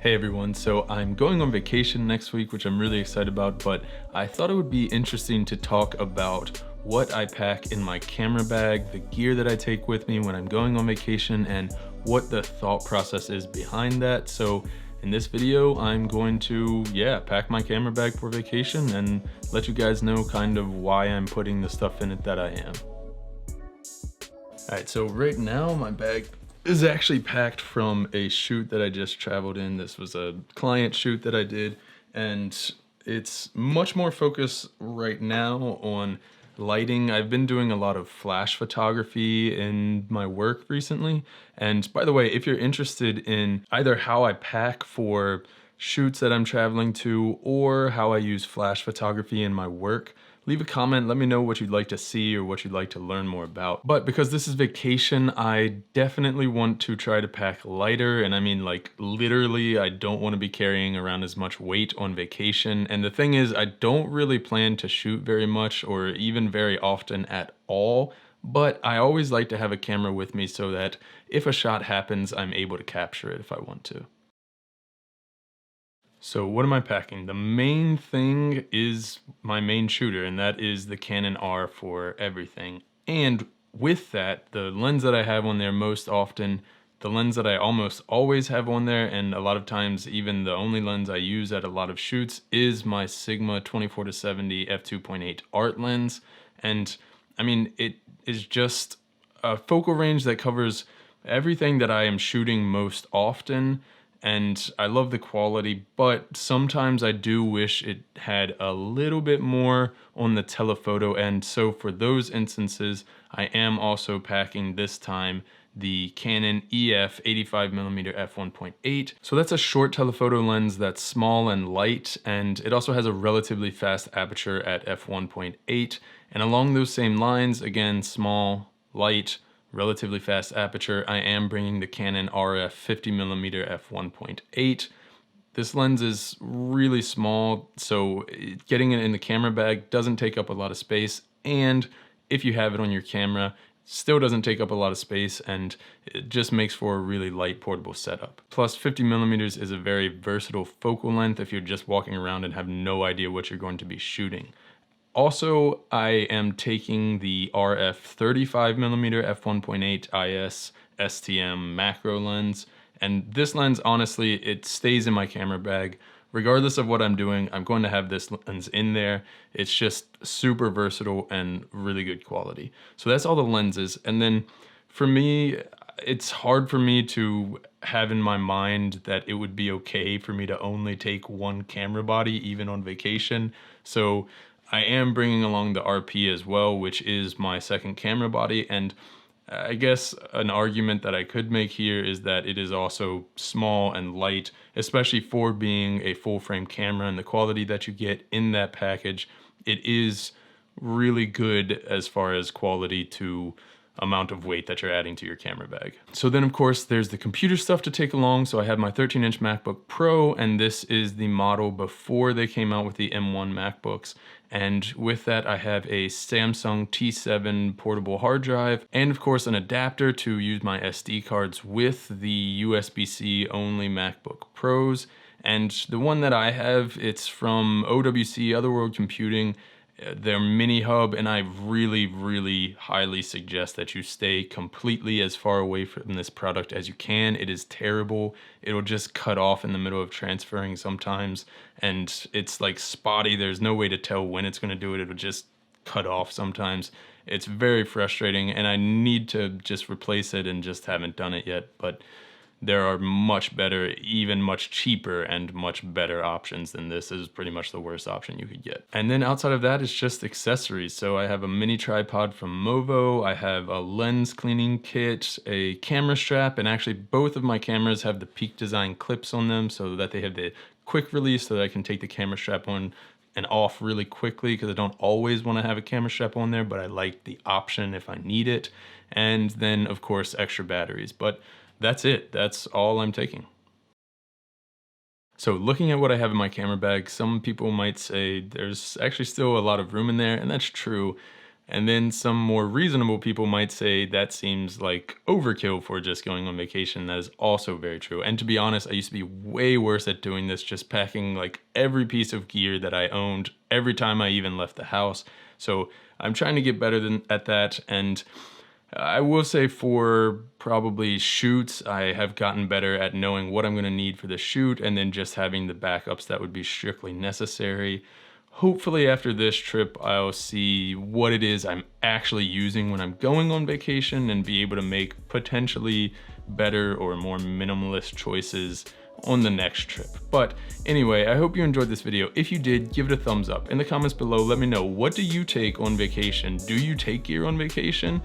Hey everyone, so I'm going on vacation next week, which I'm really excited about, but I thought it would be interesting to talk about what I pack in my camera bag, the gear that I take with me when I'm going on vacation, and what the thought process is behind that. So in this video, I'm going to, pack my camera bag for vacation and let you guys know kind of why I'm putting the stuff in it that I am. All right, so right now my bag is actually packed from a shoot that I just traveled in. This was a client shoot that I did, and it's much more focused right now on lighting. I've been doing a lot of flash photography in my work recently. And by the way, if you're interested in either how I pack for shoots that I'm traveling to or how I use flash photography in my work, leave a comment, let me know what you'd like to see or what you'd like to learn more about. But because this is vacation, I definitely want to try to pack lighter. And I mean, like, literally, I don't want to be carrying around as much weight on vacation. And the thing is, I don't really plan to shoot very much or even very often at all. But I always like to have a camera with me so that if a shot happens, I'm able to capture it if I want to. So what am I packing? The main thing is my main shooter, and that is the Canon R for everything. And with that, the lens that I have on there most often, the lens that I almost always have on there, and a lot of times even the only lens I use at a lot of shoots, is my Sigma 24-70 f2.8 art lens. And I mean, it is just a focal range that covers everything that I am shooting most often. And I love the quality, but sometimes I do wish it had a little bit more on the telephoto end. So for those instances, I am also packing this time the Canon EF 85mm f1.8. So that's a short telephoto lens that's small and light, and it also has a relatively fast aperture at f1.8. And along those same lines, again, small, light, relatively fast aperture, I am bringing the Canon RF 50mm f1.8. This lens is really small, so getting it in the camera bag doesn't take up a lot of space, and if you have it on your camera, still doesn't take up a lot of space, and it just makes for a really light portable setup. Plus 50mm is a very versatile focal length if you're just walking around and have no idea what you're going to be shooting. Also, I am taking the RF 35mm f1.8 IS STM macro lens, and this lens, honestly, it stays in my camera bag. Regardless of what I'm doing, I'm going to have this lens in there. It's just super versatile and really good quality. So that's all the lenses. And then for me, it's hard for me to have in my mind that it would be okay for me to only take one camera body, even on vacation. So I am bringing along the RP as well, which is my second camera body. And I guess an argument that I could make here is that it is also small and light, especially for being a full frame camera, and the quality that you get in that package, it is really good as far as quality to amount of weight that you're adding to your camera bag. So then of course there's the computer stuff to take along. So I have my 13-inch MacBook Pro, and this is the model before they came out with the M1 MacBooks. And with that, I have a Samsung T7 portable hard drive, and of course an adapter to use my SD cards with the USB-C only MacBook Pros. And the one that I have, it's from OWC, Otherworld Computing, their mini hub, and I really highly suggest that you stay completely as far away from this product as you can. It is terrible. It'll just cut off in the middle of transferring sometimes, and it's like spotty. There's no way to tell when it's going to do it. It'll just cut off sometimes. It's very frustrating, and I need to just replace it and just haven't done it yet. But there are much better, even much cheaper and much better options than this. This is pretty much the worst option you could get. And then outside of that, it's just accessories. So I have a mini tripod from Movo, I have a lens cleaning kit, a camera strap, and actually both of my cameras have the Peak Design clips on them so that they have the quick release so that I can take the camera strap on and off really quickly, because I don't always want to have a camera strap on there, but I like the option if I need it. And then of course extra batteries. But that's it. That's all I'm taking. So looking at what I have in my camera bag, some people might say there's actually still a lot of room in there, and that's true. And then some more reasonable people might say that seems like overkill for just going on vacation. That is also very true. And to be honest, I used to be way worse at doing this, just packing like every piece of gear that I owned every time I even left the house. So I'm trying to get better at that. And I will say for probably shoots, I have gotten better at knowing what I'm going to need for the shoot and then just having the backups that would be strictly necessary. Hopefully after this trip, I'll see what it is I'm actually using when I'm going on vacation and be able to make potentially better or more minimalist choices on the next trip. But anyway, I hope you enjoyed this video. If you did, give it a thumbs up. In the comments below, let me know, what do you take on vacation? Do you take gear on vacation?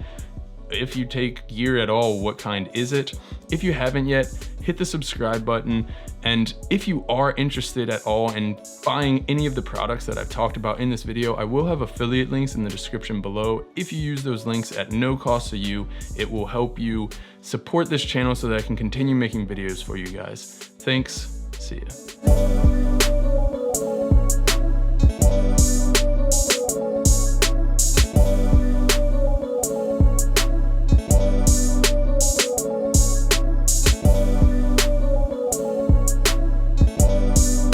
If you take gear at all, what kind is it? If you haven't yet, hit the subscribe button. And if you are interested at all in buying any of the products that I've talked about in this video, I will have affiliate links in the description below. If you use those links at no cost to you, it will help you support this channel so that I can continue making videos for you guys. Thanks, see ya.